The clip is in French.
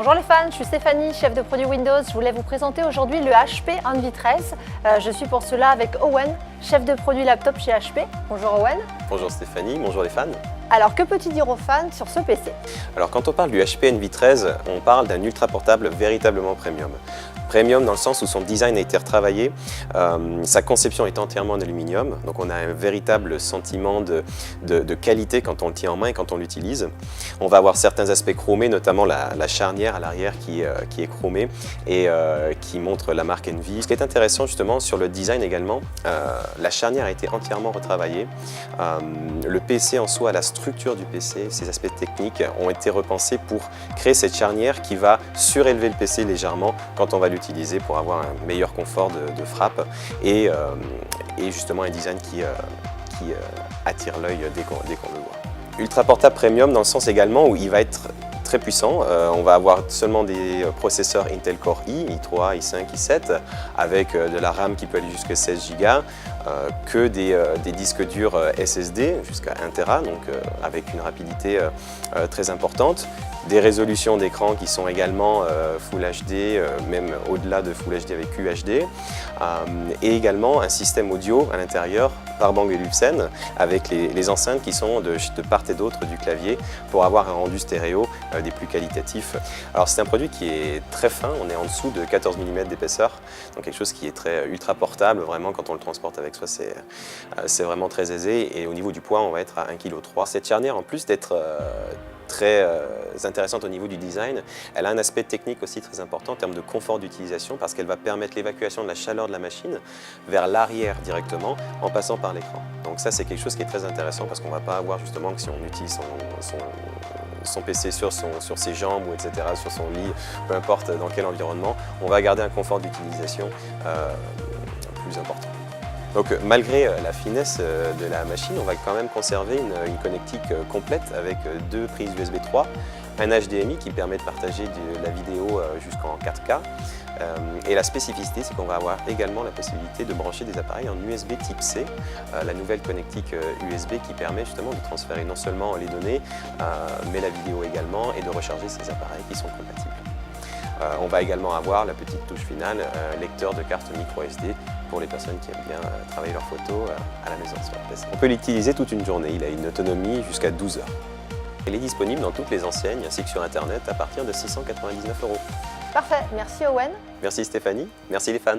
Bonjour les fans, je suis Stéphanie, chef de produit Windows. Je voulais vous présenter aujourd'hui le HP Envy 13. Je suis pour cela avec Owen, chef de produit laptop chez HP. Bonjour Owen. Bonjour Stéphanie, bonjour les fans. Alors que peut-il dire aux fans sur ce PC? Alors quand on parle du HP Envy 13, on parle d'un ultra portable véritablement premium. Premium dans le sens où son design a été retravaillé, sa conception est entièrement en aluminium, donc on a un véritable sentiment de qualité quand on le tient en main et quand on l'utilise. On va avoir certains aspects chromés, notamment la charnière à l'arrière qui est chromée et qui montre la marque Envy. Ce qui est intéressant justement sur le design également, la charnière a été entièrement retravaillée. Le PC en soi, la structure du PC, ses aspects techniques ont été repensés pour créer cette charnière qui va surélever le PC légèrement quand on va l'utiliser pour avoir un meilleur confort de frappe et justement un design qui attire l'œil dès qu'on le voit. Ultra portable premium dans le sens également où il va être très puissant. On va avoir seulement des processeurs Intel Core i3, i5, i7 avec de la RAM qui peut aller jusqu'à 16 Go, que des disques durs SSD jusqu'à 1 Tera, donc avec une rapidité très importante. Des résolutions d'écran qui sont également Full HD, même au-delà de Full HD avec QHD, et également un système audio à l'intérieur par Bang & Olufsen avec les enceintes qui sont de part et d'autre du clavier pour avoir un rendu stéréo des plus qualitatifs. Alors c'est un produit qui est très fin, on est en dessous de 14 mm d'épaisseur, donc quelque chose qui est très ultra portable, vraiment quand on le transporte avec soi c'est vraiment très aisé, et au niveau du poids on va être à 1,3 kg. Cette charnière en plus d'être très intéressante au niveau du design, elle a un aspect technique aussi très important en termes de confort d'utilisation parce qu'elle va permettre l'évacuation de la chaleur de la machine vers l'arrière directement en passant par l'écran. Donc ça c'est quelque chose qui est très intéressant parce qu'on ne va pas avoir justement que si on utilise son PC sur ses jambes ou etc., sur son lit, peu importe dans quel environnement, on va garder un confort d'utilisation plus important. Donc malgré la finesse de la machine, on va quand même conserver une connectique complète avec 2 prises USB 3, un HDMI qui permet de partager de la vidéo jusqu'en 4K. Et la spécificité, c'est qu'on va avoir également la possibilité de brancher des appareils en USB type C, la nouvelle connectique USB qui permet justement de transférer non seulement les données, mais la vidéo également, et de recharger ces appareils qui sont compatibles. On va également avoir la petite touche finale, lecteur de carte micro SD pour les personnes qui aiment bien travailler leurs photos à la maison sur leur PC. On peut l'utiliser toute une journée, il a une autonomie jusqu'à 12 heures. Il est disponible dans toutes les enseignes ainsi que sur internet à partir de 699 €. Parfait, merci Owen. Merci Stéphanie, merci les fans.